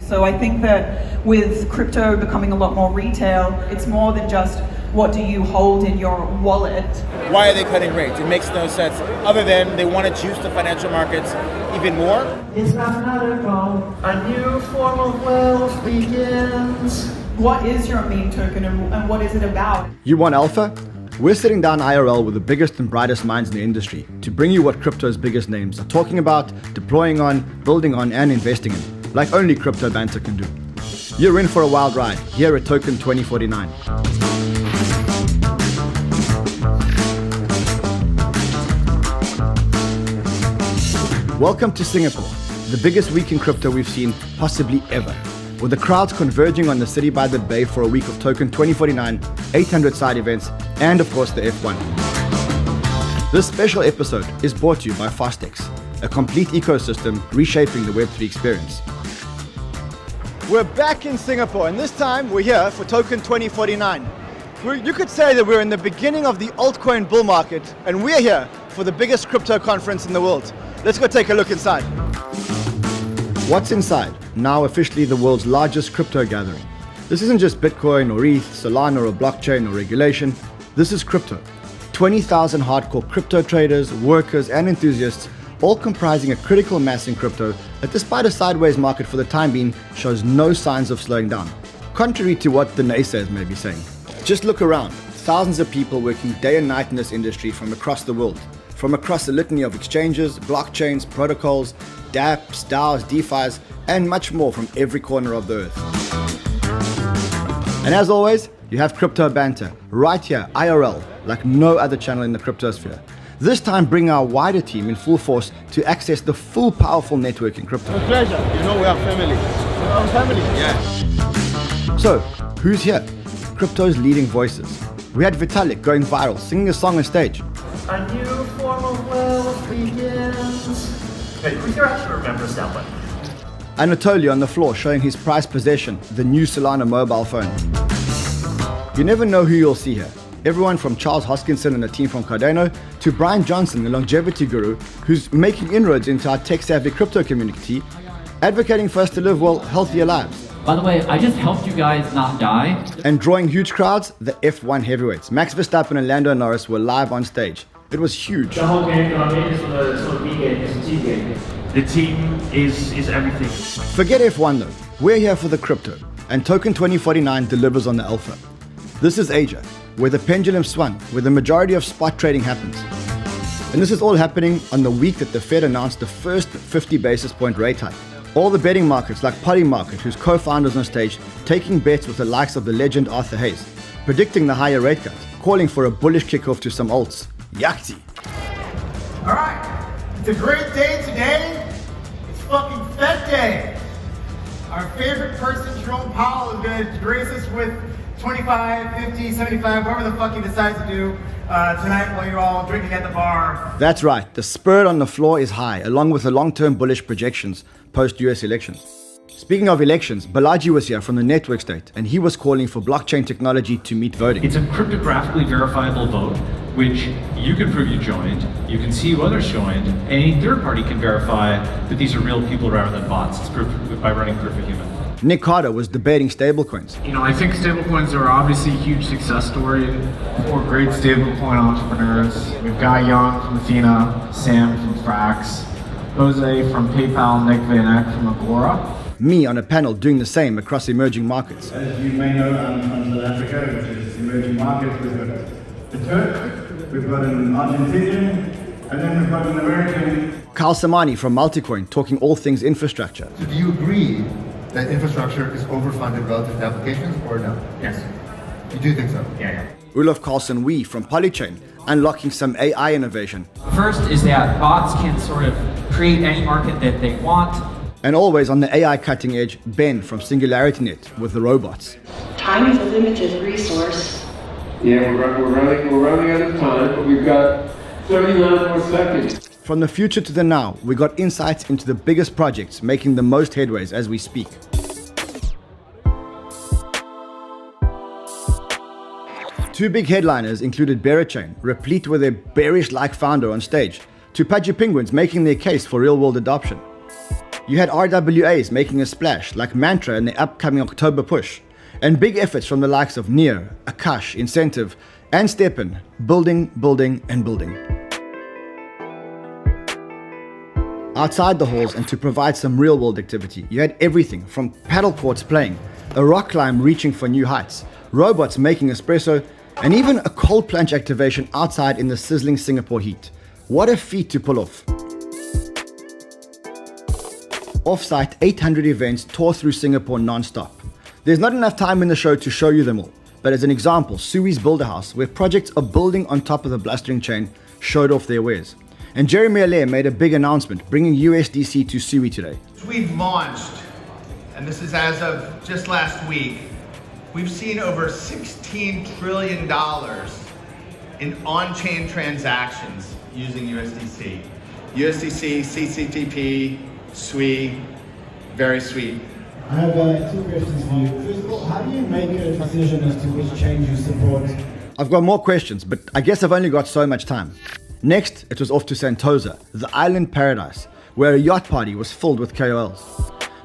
So I think that with crypto becoming a lot more retail, it's more than just what do you hold in your wallet. Why are they cutting rates? It makes no sense other than they want to juice the financial markets even more. It's mathematical. A new form of wealth begins. What is your meme token and what is it about? You want alpha? We're sitting down IRL with the biggest and brightest minds in the industry to bring you what crypto's biggest names are talking about, deploying on, building on, and investing in, like only crypto banter can do. You're in for a wild ride here at Token 2049. Welcome to Singapore, the biggest week in crypto we've seen possibly ever, with the crowds converging on the city by the bay for a week of Token 2049, 800 side events, and of course the F1. This special episode is brought to you by Fastex, a complete ecosystem reshaping the Web3 experience. We're back in Singapore, and this time we're here for Token 2049. You could say that we're in the beginning of the altcoin bull market, and we're here for the biggest crypto conference in the world. Let's go take a look inside. What's inside? Now officially the world's largest crypto gathering. This isn't just Bitcoin or ETH, Solana or blockchain or regulation. This is crypto. 20,000 hardcore crypto traders, workers, and enthusiasts, all comprising a critical mass in crypto that, despite a sideways market for the time being, shows no signs of slowing down, contrary to what the naysayers may be saying. Just look around. Thousands of people working day and night in this industry from across the world, from across a litany of exchanges, blockchains, protocols, dApps, DAOs, DeFis, and much more from every corner of the earth. And as always, you have crypto banter right here, IRL, like no other channel in the cryptosphere. This time bring our wider team in full force to access the full powerful network in crypto. With pleasure. You know we are family. We're family. Yeah. So, who's here? Crypto's leading voices. We had 𝗓𝗏𝗏𝗃 going viral, singing a song on stage. A new form of wealth begins. Hey, who here actually remembers that one? And 𝗏𝗏𝗏𝗃𝗏 on the floor showing his prized possession, the new Solana mobile phone. You never know who you'll see here. Everyone from Charles Hoskinson and the team from Cardano to Brian Johnson, the longevity guru, who's making inroads into our tech-savvy crypto community, advocating for us to live, well, healthier lives. By the way, I just helped you guys not die. And drawing huge crowds, the F1 heavyweights. Max Verstappen and Lando Norris were live on stage. It was huge. The whole game is a B game, it's a team game. The team is everything. Forget F1 though. We're here for the crypto, and Token 2049 delivers on the alpha. This is Asia, where the pendulum swung, where the majority of spot trading happens. And this is all happening on the week that the Fed announced the first 50 basis point rate hike. All the betting markets like Polymarket, whose co-founders on stage, taking bets with the likes of the legend 𝗓𝗏𝗄𝗃, predicting the higher rate cut, calling for a bullish kickoff to some alts. 𝗖𝗙𝗃. All right, it's a great day today. It's fucking Fed Day. Our favorite person, Jerome Powell, is going to grace us with 25, 50, 75, whatever the fuck he decides to do tonight while you're all drinking at the bar. That's right, the spirit on the floor is high, along with the long-term bullish projections post-US elections. Speaking of elections, 𝗏𝗏𝗏𝗏𝗏 was here from the network state, and he was calling for blockchain technology to meet voting. It's a cryptographically verifiable vote, which you can prove you joined, you can see who others joined, and any third party can verify that these are real people rather than bots. It's proof by running proof of human. 𝗏𝗏𝗏𝗏 was debating stablecoins. You know, I think stablecoins are obviously a huge success story for great stablecoin entrepreneurs. We've got Young from Athena, Sam from Frax, Jose from PayPal, 𝗏𝗏𝗏𝗏𝗏 from Agora. Me on a panel doing the same across emerging markets. As you may know, I'm from South Africa, which is emerging markets. We've got a Turk, we've got an Argentinian, and then we've got an American. 𝗏𝗏𝗏𝗏𝗏 Samani from Multicoin talking all things infrastructure. So do you agree that infrastructure is overfunded relative to applications, or no? Yes. You do think so? Yeah. 𝗏𝗏𝗏𝗏𝗏 from Polychain, unlocking some AI innovation. First is that bots can sort of create any market that they want. And always on the AI cutting edge, Ben from SingularityNet with the robots. Time is a limited resource. Yeah, we're running out of time, but we've got 39 more seconds. From the future to the now, we got insights into the biggest projects making the most headways as we speak. Two big headliners included Berachain, replete with their bearish-like founder on stage, to Pudgy Penguins making their case for real-world adoption. You had RWAs making a splash like Mantra in the upcoming October push, and big efforts from the likes of 𝗫, Akash, Incentive, and 𝗏𝗏, building, and building. Outside the halls, and to provide some real-world activity, you had everything from paddle courts playing, a rock climb reaching for new heights, robots making espresso, and even a cold plunge activation outside in the sizzling Singapore heat. What a feat to pull off. Off-site, 800 events tore through Singapore non-stop. There's not enough time in the show to show you them all, but as an example, 𝗬𝗎's Build-A-House, where projects are building on top of the blustering chain, showed off their wares. And 𝗔𝗫𝗄𝗃 made a big announcement, bringing USDC to 𝗬𝗎 today. We've launched, and this is as of just last week, we've seen over $16 trillion in on-chain transactions using USDC. USDC, 𝗔𝗫, 𝗠𝗏, very sweet. I have 2 questions for you. First of all, how do you make a decision as to which chain you support? I've got more questions, but I guess I've only got so much time. Next, it was off to Sentosa, the island paradise, where a yacht party was filled with KOLs.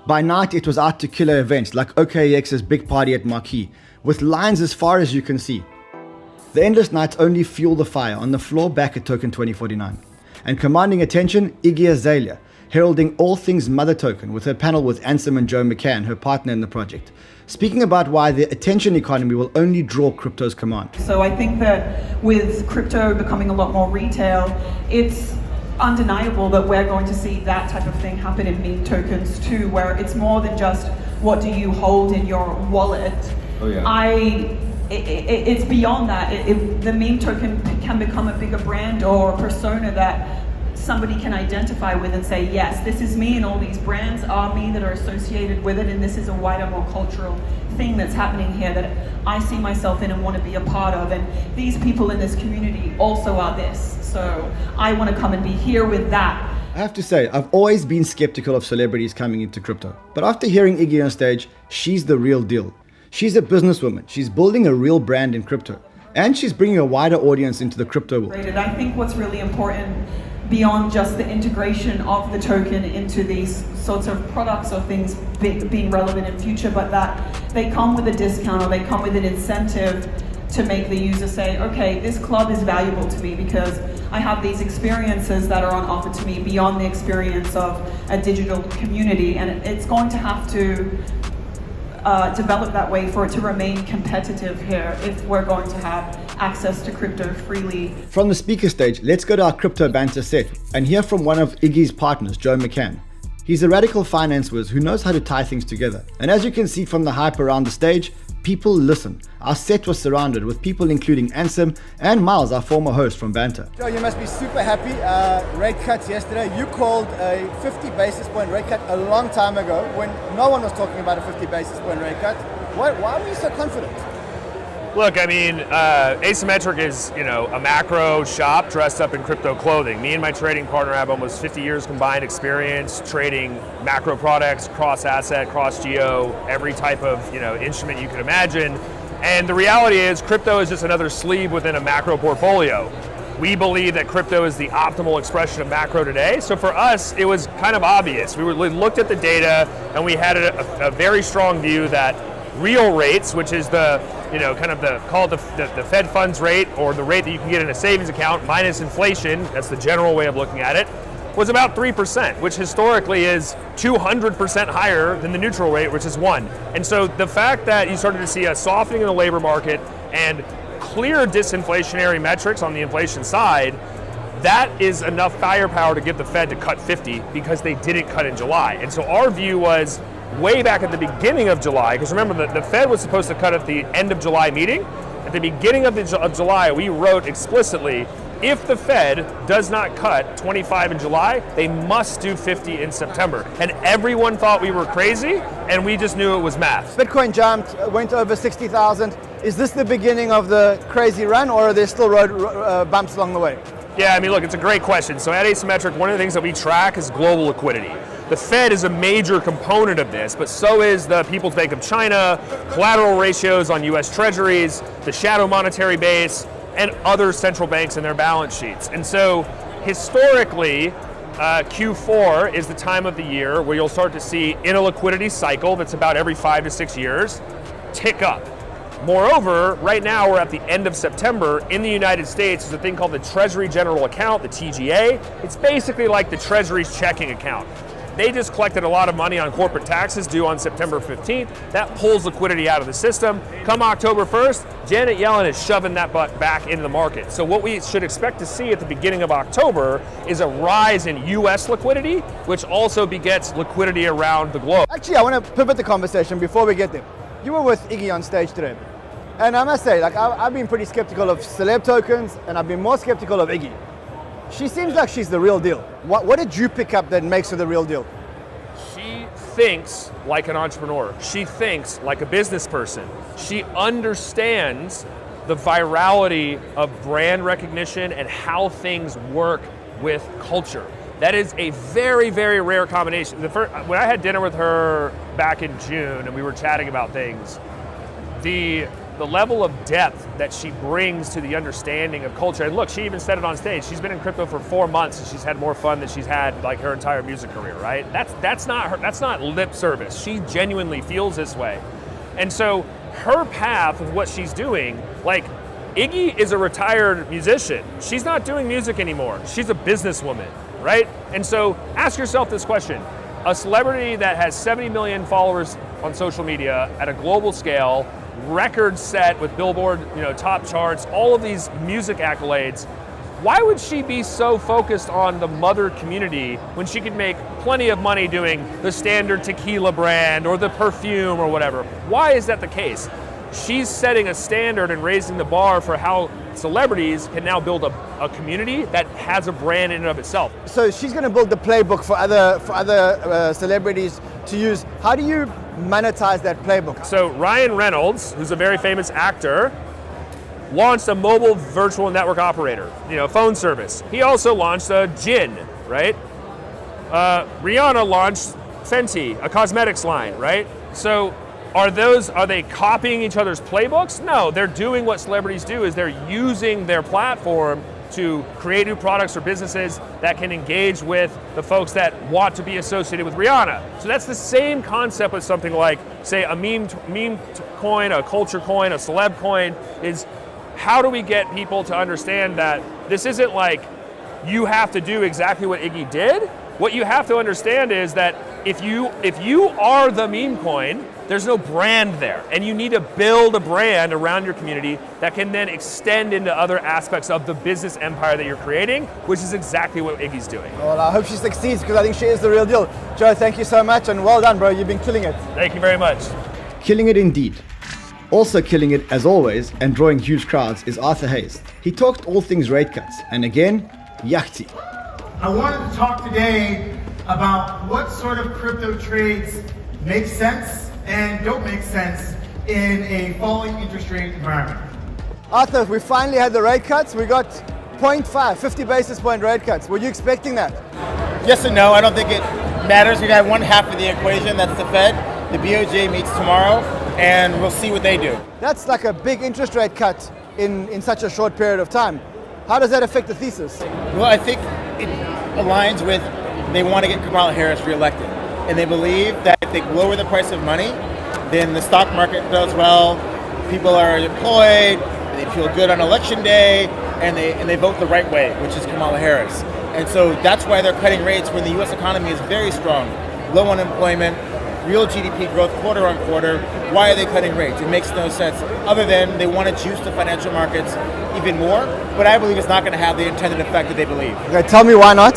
By night, it was out to killer events like 𝗘𝗫𝗄𝗃𝗍's big party at Marquee, with lines as far as you can see. The endless nights only fuel the fire on the floor back at Token 2049. And commanding attention, 𝗘𝗫𝗄𝗃𝗍, heralding all things Mother Token with her panel with Ansem and Joe McCann, her partner in the project, speaking about why the attention economy will only draw crypto's command. So I think that with crypto becoming a lot more retail, it's undeniable that we're going to see that type of thing happen in meme tokens too, where it's more than just what do you hold in your wallet. Oh yeah. It's beyond that. The meme token can become a bigger brand or a persona that somebody can identify with and say, yes, this is me and all these brands are me that are associated with it, and this is a wider, more cultural thing that's happening here that I see myself in and want to be a part of, and these people in this community also are this, so I want to come and be here with that. I have to say, I've always been skeptical of celebrities coming into crypto, but after hearing 𝗬𝗍 on stage, she's the real deal. She's a businesswoman, she's building a real brand in crypto, and she's bringing a wider audience into the crypto world. I think what's really important beyond just the integration of the token into these sorts of products or things being relevant in future, but that they come with a discount or they come with an incentive to make the user say, okay, this club is valuable to me because I have these experiences that are on offer to me beyond the experience of a digital community, and it's going to have to develop that way for it to remain competitive here if we're going to have access to crypto freely. From the speaker stage, let's go to our crypto banter set and hear from one of 𝗬𝗍's partners, Joe McCann. He's a radical finance whiz who knows how to tie things together. And as you can see from the hype around the stage, people listen. Our set was surrounded with people including Ansem and Miles, our former host from Banter. Joe, you must be super happy. Rate cuts yesterday. You called a 50 basis point rate cut a long time ago when no one was talking about a 50 basis point rate cut. Why were you so confident? Look, I mean, Asymmetric is, a macro shop dressed up in crypto clothing. Me and my trading partner have almost 50 years combined experience trading macro products, cross-asset, cross-geo, every type of, instrument you could imagine. And the reality is crypto is just another sleeve within a macro portfolio. We believe that crypto is the optimal expression of macro today. So for us, it was kind of obvious. We looked at the data and we had a very strong view that real rates, which is the the Fed funds rate, or the rate that you can get in a savings account minus inflation, that's the general way of looking at it, was about 3%, which historically is 200% higher than the neutral rate, which is 1. And so the fact that you started to see a softening in the labor market and clear disinflationary metrics on the inflation side, that is enough firepower to get the Fed to cut 50 because they didn't cut in July. And so our view was way back at the beginning of July, because remember the Fed was supposed to cut at the end of July meeting. At the beginning of July, we wrote explicitly, if the Fed does not cut 25 in July, they must do 50 in September. And everyone thought we were crazy, and we just knew it was math. Bitcoin jumped, went over 60,000. Is this the beginning of the crazy run, or are there still road bumps along the way? Yeah, I mean, look, it's a great question. So at Asymmetric, one of the things that we track is global liquidity. The Fed is a major component of this, but so is the People's Bank of China, collateral ratios on US Treasuries, the shadow monetary base, and other central banks in their balance sheets. And so historically, Q4 is the time of the year where you'll start to see, in a liquidity cycle that's about every 5 to 6 years, tick up. Moreover, right now we're at the end of September. In the United States, there's a thing called the Treasury General Account, the TGA. It's basically like the Treasury's checking account. They just collected a lot of money on corporate taxes due on September 15th. That pulls liquidity out of the system. Come October 1st, Janet Yellen is shoving that butt back into the market. So what we should expect to see at the beginning of October is a rise in US liquidity, which also begets liquidity around the globe. Actually, I want to pivot the conversation before we get there. You were with 𝗂𝗂𝗃𝗃 on stage today. And I must say, like, I've been pretty skeptical of celeb tokens, and I've been more skeptical of 𝗂𝗃𝗃. She seems like she's the real deal. What did you pick up that makes her the real deal? She thinks like an entrepreneur. She thinks like a business person. She understands the virality of brand recognition and how things work with culture. That is a very, very rare combination. When I had dinner with her back in June and we were chatting about things, the level of depth that she brings to the understanding of culture, and look, she even said it on stage, she's been in crypto for 4 months and she's had more fun than she's had like her entire music career, right? That's not lip service. She genuinely feels this way. And so her path of what she's doing, like, 𝗂𝗃𝗃 is a retired musician. She's not doing music anymore. She's a businesswoman, right? And so ask yourself this question. A celebrity that has 70 million followers on social media at a global scale, record set with Billboard, top charts, all of these music accolades, why would she be so focused on the mother community when she could make plenty of money doing the standard tequila brand or the perfume or whatever? Why is that the case? She's setting a standard and raising the bar for how celebrities can now build a community that has a brand in and of itself. So she's going to build the playbook for other celebrities to use. How do you monetize that playbook? So Ryan Reynolds, who's a very famous actor, launched a mobile virtual network operator, phone service. He also launched a gin, right? Rihanna launched Fenty, a cosmetics line, right? So are they copying each other's playbooks? No, they're doing what celebrities do, is they're using their platform to create new products or businesses that can engage with the folks that want to be associated with Rihanna. So that's the same concept with something like, say, a meme coin, a culture coin, a celeb coin, is how do we get people to understand that this isn't like you have to do exactly what 𝗂𝗃𝗃 did. What you have to understand is that if you are the meme coin, there's no brand there, and you need to build a brand around your community that can then extend into other aspects of the business empire that you're creating, which is exactly what 𝗂𝗃𝗃's doing. Well, I hope she succeeds, because I think she is the real deal. Joe, thank you so much, and well done, bro. You've been killing it. Thank you very much. Killing it indeed. Also killing it, as always, and drawing huge crowds is 𝗚𝗏𝗽𝗪. He talked all things rate cuts, and again, 𝗏𝗏𝗃𝗏. I wanted to talk today about what sort of crypto trades make sense and don't make sense in a falling interest rate environment. Arthur, we finally had the rate cuts. We got 0.5, 50 basis point rate cuts. Were you expecting that? Yes and no. I don't think it matters. We got one half of the equation, that's the Fed. The BOJ meets tomorrow, and we'll see what they do. That's like a big interest rate cut in such a short period of time. How does that affect the thesis? Well, I think it aligns with they want to get Kamala Harris reelected. And they believe that if they lower the price of money, then the stock market does well, people are employed, they feel good on election day, and they vote the right way, which is Kamala Harris. And so that's why they're cutting rates when the US economy is very strong. Low unemployment, real GDP growth quarter on quarter. Why are they cutting rates? It makes no sense, other than they want to juice the financial markets even more, but I believe it's not going to have the intended effect that they believe. Okay, tell me why not?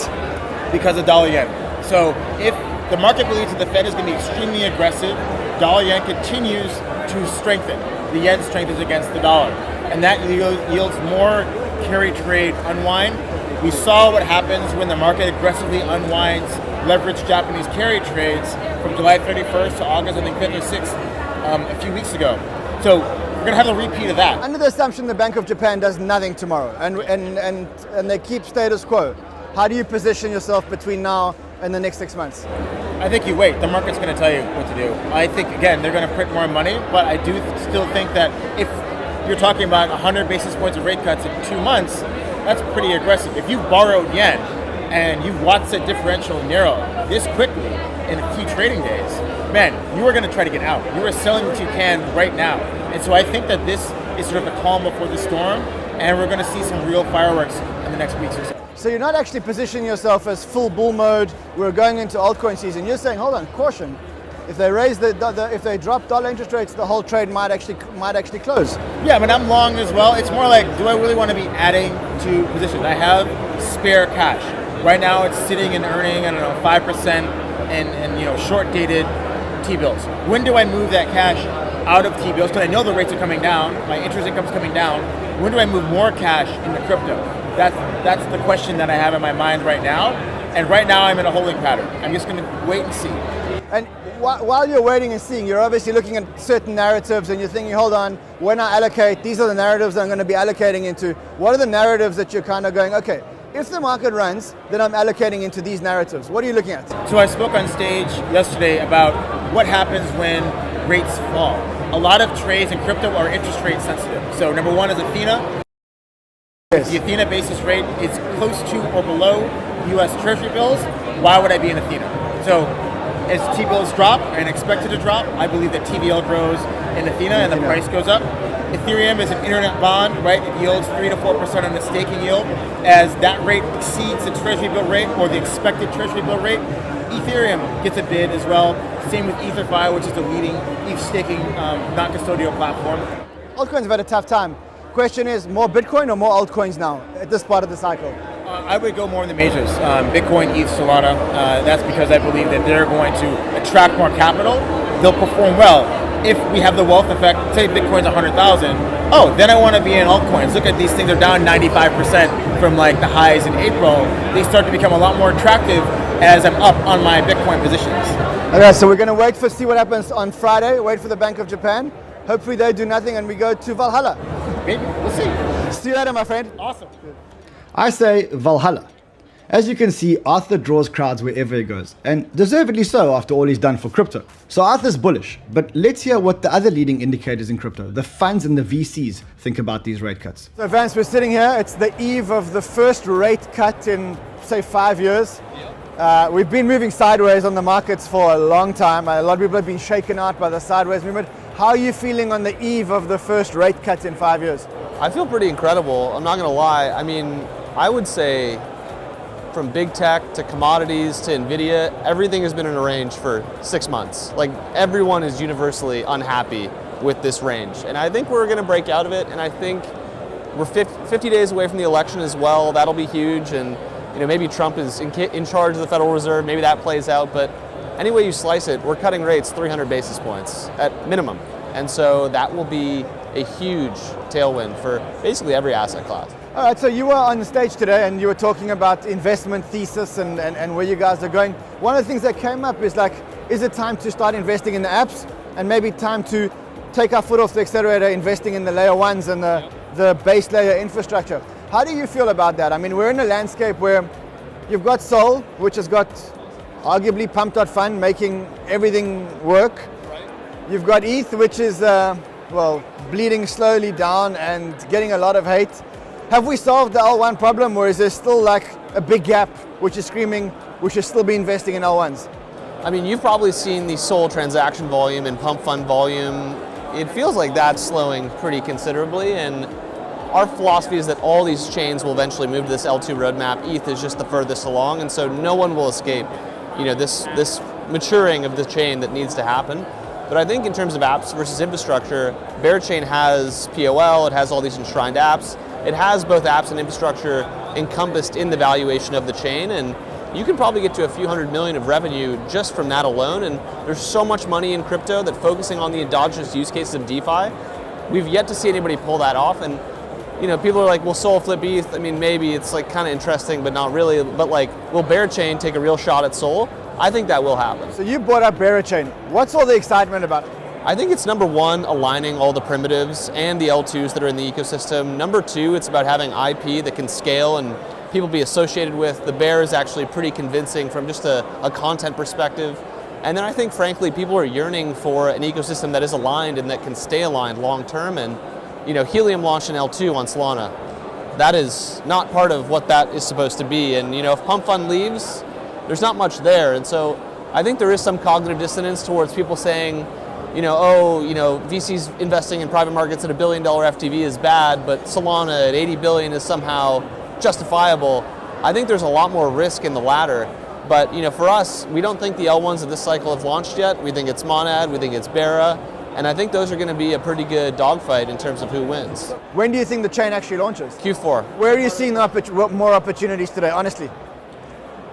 Because of dollar yen. So if the market believes that the Fed is going to be extremely aggressive, dollar yen continues to strengthen. The yen strengthens against the dollar, and that yields more carry trade unwind. We saw what happens when the market aggressively unwinds leveraged Japanese carry trades from July 31st to August, I think 5th or 6th, a few weeks ago. So we're going to have a repeat of that. Under the assumption the Bank of Japan does nothing tomorrow, and they keep status quo, how do you position yourself between now and the next 6 months? I think you wait. The market's going to tell you what to do. I think, again, they're going to print more money, but I do still think that if you're talking about 100 basis points of rate cuts in 2 months, that's pretty aggressive. If you borrowed yen and you've watched that differential narrow this quickly in a few trading days, man, you are going to try to get out. You are selling what you can right now. And so I think that this is sort of a calm before the storm, and we're going to see some real fireworks in the next weeks or so. So you're not actually positioning yourself as full bull mode. We're going into altcoin season. You're saying, hold on, caution. If they raise if they drop dollar interest rates, the whole trade might actually close. Yeah, I mean, I'm long as well. It's more like, do I really want to be adding to positions? I have spare cash. Right now, it's sitting and earning, I don't know, 5% and short-dated T-bills. When do I move that cash out of T-bills? Because I know the rates are coming down, my interest income's coming down. When do I move more cash into crypto? That's the question that I have in my mind right now. And right now, I'm in a holding pattern. I'm just going to wait and see. And while you're waiting and seeing, you're obviously looking at certain narratives and you're thinking, hold on, when I allocate, these are the narratives I'm going to be allocating into. What are the narratives that you're kind of going, okay, if the market runs, then I'm allocating into these narratives. What are you looking at? So I spoke on stage yesterday about what happens when rates fall. A lot of trades in crypto are interest rate sensitive. So number one is 𝗖𝗓. Yes. The 𝗖𝗓 basis rate is close to or below US Treasury bills. Why would I be in 𝗖𝗓? So as T-bills drop and expected to drop, I believe that TVL grows in 𝗖𝗓 and the price goes up. Ethereum is an internet bond, right? It yields 3 to 4% on the staking yield. As that rate exceeds the Treasury bill rate or the expected Treasury bill rate, Ethereum gets a bid as well. Same with 𝗓𝗏, which is the leading ETH staking non-custodial platform. Altcoins have had a tough time. Question is, more Bitcoin or more altcoins now at this part of the cycle? I would go more in the majors. Bitcoin, ETH, Solana. That's because I believe that they're going to attract more capital. They'll perform well. If we have the wealth effect, say Bitcoin's 100,000, then I want to be in altcoins. Look at these things, are down 95% from like the highs in April. They start to become a lot more attractive as I'm up on my Bitcoin positions. Okay, so we're going to wait for see what happens on Friday, wait for the Bank of Japan. Hopefully they do nothing and we go to Valhalla. Maybe, we'll see. See you later, my friend. Awesome. I say Valhalla. As you can see, Arthur draws crowds wherever he goes, and deservedly so after all he's done for crypto. So Arthur's bullish, but let's hear what the other leading indicators in crypto, the funds and the VCs, think about these rate cuts. So Vance, we're sitting here, it's the eve of the first rate cut in, say, 5 years. We've been moving sideways on the markets for a long time. A lot of people have been shaken out by the sideways movement. How are you feeling on the eve of the first rate cut in 5 years? I feel pretty incredible, I'm not gonna lie. I mean, I would say from big tech to commodities to NVIDIA, everything has been in a range for 6 months. Like, everyone is universally unhappy with this range. And I think we're gonna break out of it, and I think we're 50 days away from the election as well. That'll be huge, and maybe Trump is in charge of the Federal Reserve, maybe that plays out, but any way you slice it, we're cutting rates 300 basis points at minimum. And so that will be a huge tailwind for basically every asset class. All right, so you were on the stage today and you were talking about investment thesis and where you guys are going. One of the things that came up is like, is it time to start investing in the apps and maybe time to take our foot off the accelerator, investing in the layer ones and the base layer infrastructure? How do you feel about that? I mean, we're in a landscape where you've got Sol, which has got arguably pump.fun, making everything work. You've got ETH, which is, bleeding slowly down and getting a lot of hate. Have we solved the L1 problem, or is there still like a big gap which is screaming we should still be investing in L1s? I mean, you've probably seen the Sol transaction volume and pump fund volume. It feels like that's slowing pretty considerably, and our philosophy is that all these chains will eventually move to this L2 roadmap. ETH is just the furthest along, and so no one will escape this maturing of the chain that needs to happen. But I think in terms of apps versus infrastructure, Bearchain has POL, it has all these enshrined apps. It has both apps and infrastructure encompassed in the valuation of the chain, and you can probably get to a few $100 million of revenue just from that alone. And there's so much money in crypto that focusing on the endogenous use cases of DeFi, we've yet to see anybody pull that off. And people are like, will Sol flip ETH? I mean, maybe it's like kind of interesting, but not really. But like, will Bearchain take a real shot at Sol? I think that will happen. So you brought up Bearchain. What's all the excitement about it? I think it's number one, aligning all the primitives and the L2s that are in the ecosystem. Number two, it's about having IP that can scale and people be associated with. The Bear is actually pretty convincing from just a content perspective. And then I think, frankly, people are yearning for an ecosystem that is aligned and that can stay aligned long term. And Helium launched an L2 on Solana. that is not part of what that is supposed to be. And if Pump Fund leaves, there's not much there. And so I think there is some cognitive dissonance towards people saying, VCs investing in private markets at $1 billion FTV is bad, but Solana at 80 billion is somehow justifiable. I think there's a lot more risk in the latter. But for us, we don't think the L1s of this cycle have launched yet. We think it's Monad, we think it's Bera, and I think those are going to be a pretty good dogfight in terms of who wins. When do you think the chain actually launches? Q4. Where are you seeing more opportunities today, honestly?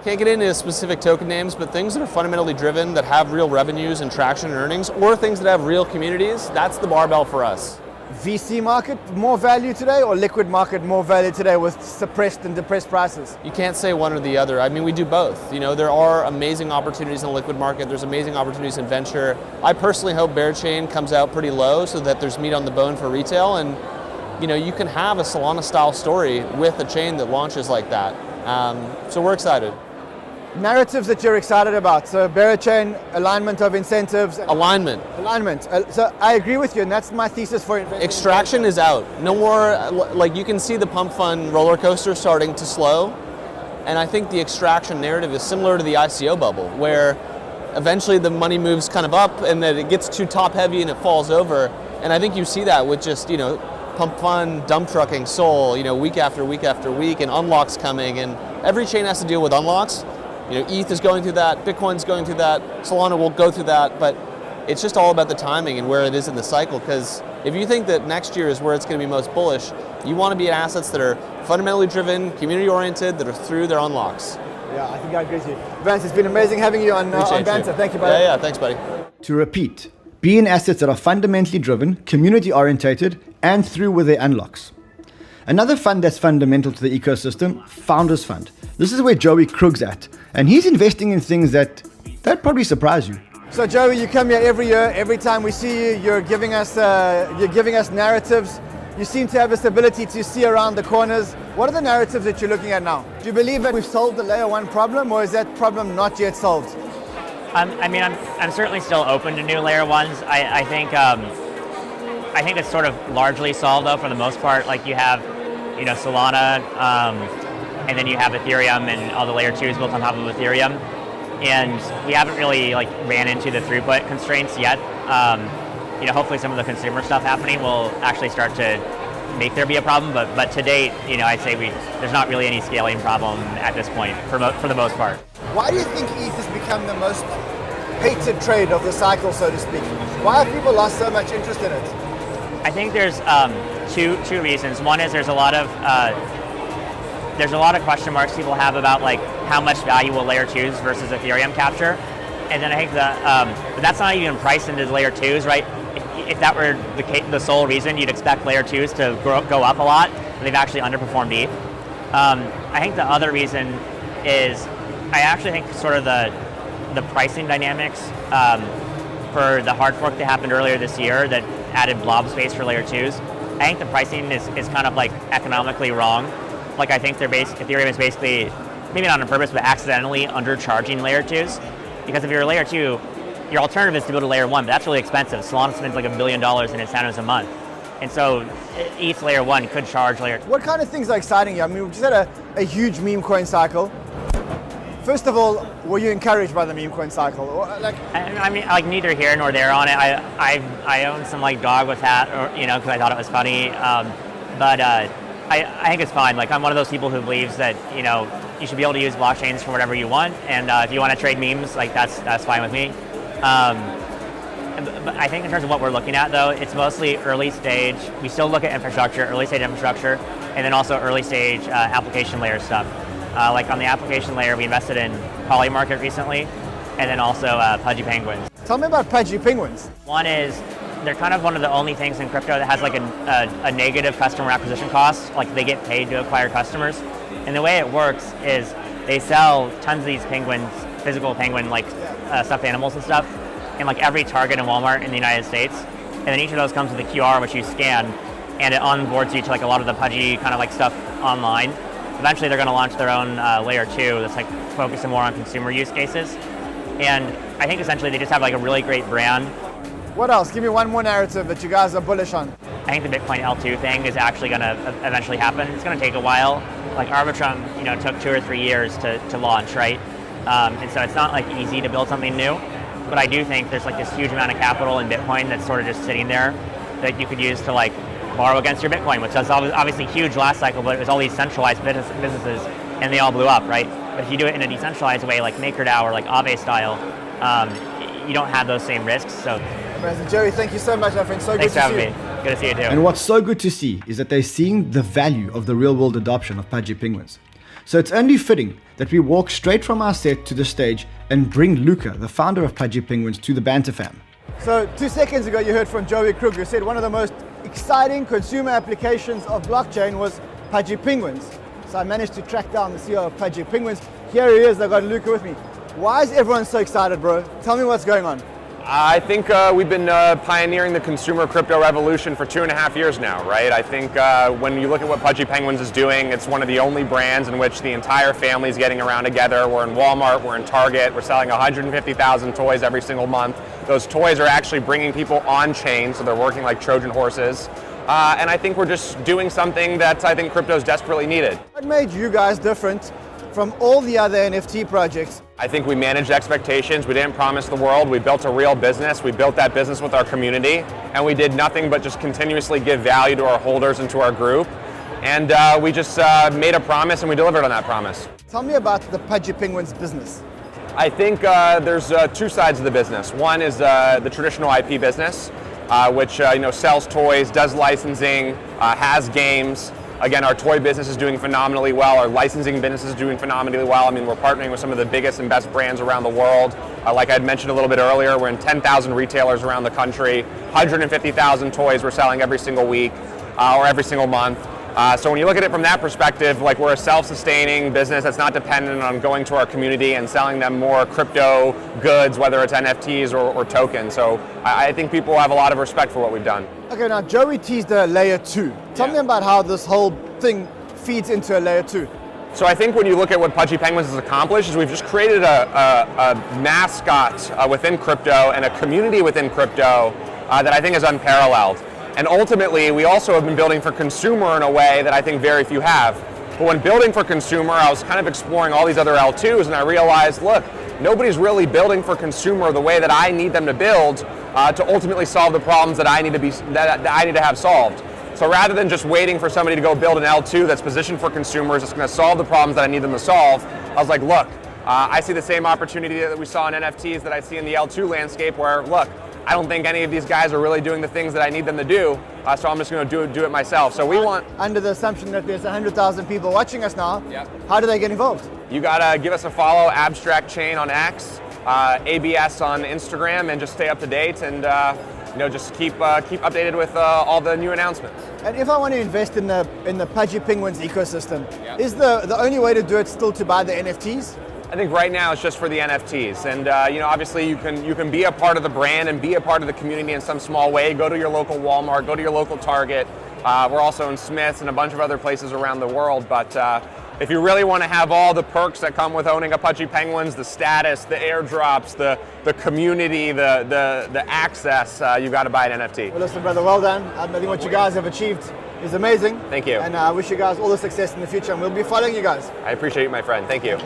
Can't get into specific token names, but things that are fundamentally driven, that have real revenues and traction and earnings, or things that have real communities, that's the barbell for us. VC market more value today, or liquid market more value today with suppressed and depressed prices? You can't say one or the other. I mean, we do both. There are amazing opportunities in the liquid market. There's amazing opportunities in venture. I personally hope Bear Chain comes out pretty low so that there's meat on the bone for retail, and you can have a Solana style story with a chain that launches like that. So we're excited. Narratives that you're excited about. So Bear Chain, alignment of incentives. Alignment. So I agree with you, and that's my thesis for investing. Extraction is out. No more, you can see the pump fund roller coaster starting to slow. And I think the extraction narrative is similar to the ICO bubble, where eventually the money moves kind of up and then it gets too top heavy and it falls over. And I think you see that with just, pump fund, dump trucking, Sol, week after week after week, and unlocks coming. And every chain has to deal with unlocks. ETH is going through that, Bitcoin's going through that, Solana will go through that, but it's just all about the timing and where it is in the cycle, because if you think that next year is where it's going to be most bullish, you want to be in assets that are fundamentally driven, community-oriented, that are through their unlocks. Yeah, I think I agree with you. Vance, it's been amazing having you on Banter. Thank you, buddy. Yeah, thanks, buddy. To repeat, be in assets that are fundamentally driven, community-orientated, and through with their unlocks. Another fund that's fundamental to the ecosystem, Founders Fund. This is where Joey Krug's at, and he's investing in things that probably surprise you. So Joey, you come here every year. Every time we see you, you're giving us narratives. You seem to have this ability to see around the corners. What are the narratives that you're looking at now? Do you believe that we've solved the layer one problem, or is that problem not yet solved? I'm certainly still open to new layer ones. I think it's sort of largely solved though for the most part. Like you have, Solana, and then you have Ethereum and all the layer 2s built on top of Ethereum. And we haven't really ran into the throughput constraints yet. Hopefully some of the consumer stuff happening will actually start to make there be a problem. But to date, I'd say there's not really any scaling problem at this point for the most part. Why do you think ETH has become the most hated trade of the cycle, so to speak? Why have people lost so much interest in it? I think there's two reasons. One is there's a lot of question marks people have about how much value will layer 2s versus Ethereum capture, and then I think that that's not even priced into layer 2s, right? If that were the sole reason, you'd expect layer 2s to go up a lot, and they've actually underperformed ETH. I think the other reason is I actually think sort of the pricing dynamics for the hard fork that happened earlier this year that added blob space for layer 2s. I think the pricing is kind of economically wrong. I think Ethereum is basically, maybe not on purpose, but accidentally undercharging layer 2s. Because if you're a layer 2, your alternative is to build a layer 1, but that's really expensive. Solana spends $1 billion in incentives a month. And so each layer 1 could charge layer 2. What kind of things are exciting you? We just had a huge meme coin cycle. First of all, were you encouraged by the meme coin cycle? Neither here nor there on it. I own some dog with hat, because I thought it was funny. But I think it's fine. I'm one of those people who believes that you should be able to use blockchains for whatever you want, and if you want to trade memes, that's fine with me. But I think in terms of what we're looking at, though, it's mostly early stage. We still look at infrastructure, early stage infrastructure, and then also early stage application layer stuff. On the application layer, we invested in Polymarket recently, and then also Pudgy Penguins. Tell me about Pudgy Penguins. One is they're kind of one of the only things in crypto that has a negative customer acquisition cost. They get paid to acquire customers, and the way it works is they sell tons of these penguins, physical penguin stuffed animals and stuff, in every Target and Walmart in the United States. And then each of those comes with a QR which you scan, and it onboards you to a lot of the Pudgy kind of stuff online. Eventually they're going to launch their own layer 2 that's focusing more on consumer use cases. And I think essentially they just have a really great brand. What else? Give me one more narrative that you guys are bullish on. I think the Bitcoin L2 thing is actually going to eventually happen. It's going to take a while. Like Arbitrum, took 2 or 3 years to launch, right? And so it's not like easy to build something new. But I do think there's like this huge amount of capital in Bitcoin that's sort of just sitting there that you could use to like borrow against your Bitcoin, which was obviously huge last cycle, but it was all these centralized businesses and they all blew up, right? But if you do it in a decentralized way, like MakerDAO or like Aave style, you don't have those same risks. So, Joey, thank you so much, my friend. So thanks good to for see having you. me. Good to see you too. And what's so good to see is that they're seeing the value of the real world adoption of Pudgy Penguins. So it's only fitting that we walk straight from our set to the stage and bring Luca, the founder of Pudgy Penguins, to the Banter fam. So 2 seconds ago, you heard from Joey Krug, who said one of the most exciting consumer applications of blockchain was Pudgy Penguins. So I managed to track down the CEO of Pudgy Penguins. Here he is, I got Luca with me. Why is everyone so excited, bro? Tell me what's going on. I think we've been pioneering the consumer crypto revolution for 2.5 years now, right? I think when you look at what Pudgy Penguins is doing, it's one of the only brands in which the entire family is getting around together. We're in Walmart, we're in Target, we're selling 150,000 toys every single month. Those toys are actually bringing people on chain, so they're working like Trojan horses. And I think we're just doing something that I think crypto's desperately needed. What made you guys different from all the other NFT projects? I think we managed expectations. We didn't promise the world. We built a real business. We built that business with our community, and we did nothing but just continuously give value to our holders and to our group. And we just made a promise, and we delivered on that promise. Tell me about the Pudgy Penguins business. I think there's 2 sides of the business. One is the traditional IP business, which sells toys, does licensing, has games. Again, our toy business is doing phenomenally well. Our licensing business is doing phenomenally well. I mean, we're partnering with some of the biggest and best brands around the world. Like I had mentioned a little bit earlier, we're in 10,000 retailers around the country, 150,000 toys we're selling every single week or every single month. So when you look at it from that perspective, like we're a self-sustaining business that's not dependent on going to our community and selling them more crypto goods, whether it's NFTs or tokens. So I think people have a lot of respect for what we've done. Okay, now Joey teased a layer 2. Tell me about how this whole thing feeds into a layer 2. So I think when you look at what Pudgy Penguins has accomplished is we've just created a mascot within crypto and a community within crypto that I think is unparalleled. And ultimately, we also have been building for consumer in a way that I think very few have. But when building for consumer, I was kind of exploring all these other L2s, and I realized, look, nobody's really building for consumer the way that I need them to build to ultimately solve the problems that I need to have solved. So rather than just waiting for somebody to go build an L2 that's positioned for consumers, that's going to solve the problems that I need them to solve, I was like, look, I see the same opportunity that we saw in NFTs that I see in the L2 landscape where, look, I don't think any of these guys are really doing the things that I need them to do, so I'm just going to do it myself. So we want... Under the assumption that there's 100,000 people watching us now, how do they get involved? You got to give us a follow, Abstract Chain on X, ABS on Instagram, and just stay up to date and just keep updated with all the new announcements. And if I want to invest in the Pudgy Penguins ecosystem, is the only way to do it still to buy the NFTs? I think right now it's just for the NFTs, and obviously you can be a part of the brand and be a part of the community in some small way. Go to your local Walmart, go to your local Target. We're also in Smith's and a bunch of other places around the world. But if you really want to have all the perks that come with owning a Pudgy Penguins, the status, the airdrops, the community, the access, you got to buy an NFT. Well, listen, brother, well done. I think what you guys have achieved is amazing. Thank you. And I wish you guys all the success in the future, and we'll be following you guys. I appreciate you, my friend. Thank you.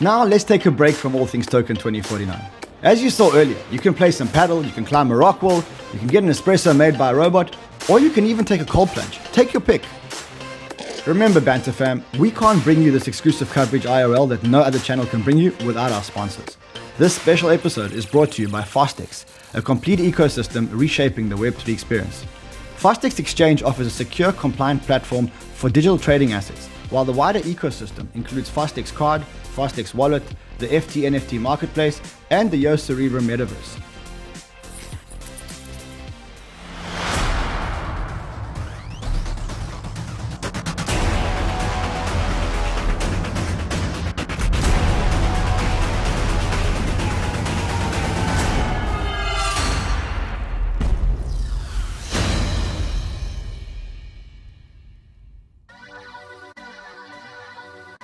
Now let's take a break from all things Token 2049. As you saw earlier, you can play some paddle, you can climb a rock wall, you can get an espresso made by a robot, or you can even take a cold plunge. Take your pick. Remember, Banter fam, we can't bring you this exclusive coverage IRL that no other channel can bring you without our sponsors. This special episode is brought to you by Fastex, a complete ecosystem reshaping the Web3 experience. Fastex Exchange offers a secure, compliant platform for digital trading assets, while the wider ecosystem includes Fastex Card, Fastex Wallet, the ftNFT Marketplace, and the YoCerebrum Metaverse.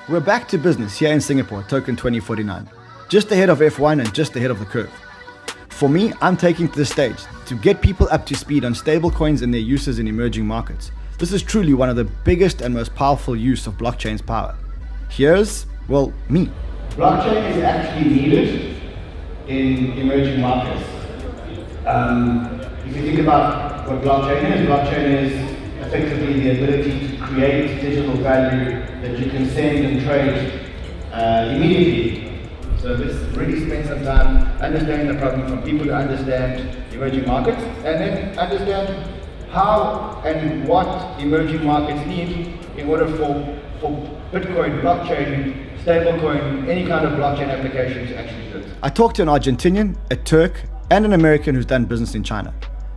We're back to business here in Singapore, Token 2049, just ahead of F1 and just ahead of the curve. For me, I'm taking to the stage to get people up to speed on stablecoins and their uses in emerging markets. This is truly one of the biggest and most powerful use of blockchain's power. Here's, well, me. Blockchain is actually needed in emerging markets. If you think about what blockchain is effectively the ability to create digital value that you can send and trade immediately. So let's really spend some time understanding the problem from people to understand emerging markets, and then understand how and what emerging markets need in order for Bitcoin, blockchain, stablecoin, any kind of blockchain application to actually do it. I talked to an Argentinian, a Turk, and an American who's done business in China.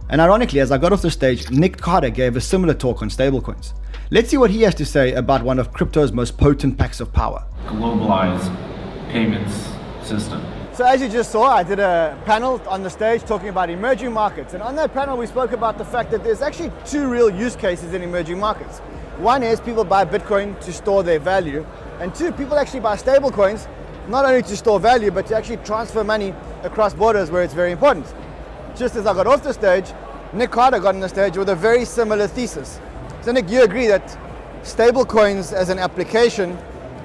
And ironically, as I got off the stage, 𝗏𝗏𝗏𝗏 gave a similar talk on stablecoins. Let's see what he has to say about one of crypto's most potent packs of power. Globalized payments system. So as you just saw, I did a panel on the stage talking about emerging markets. And on that panel, we spoke about the fact that there's actually two real use cases in emerging markets. One is people buy Bitcoin to store their value. And two, people actually buy stable coins, not only to store value, but to actually transfer money across borders where it's very important. Just as I got off the stage, 𝗏𝗏𝗏𝗏 got on the stage with a very similar thesis. So Nick, you agree that stable coins as an application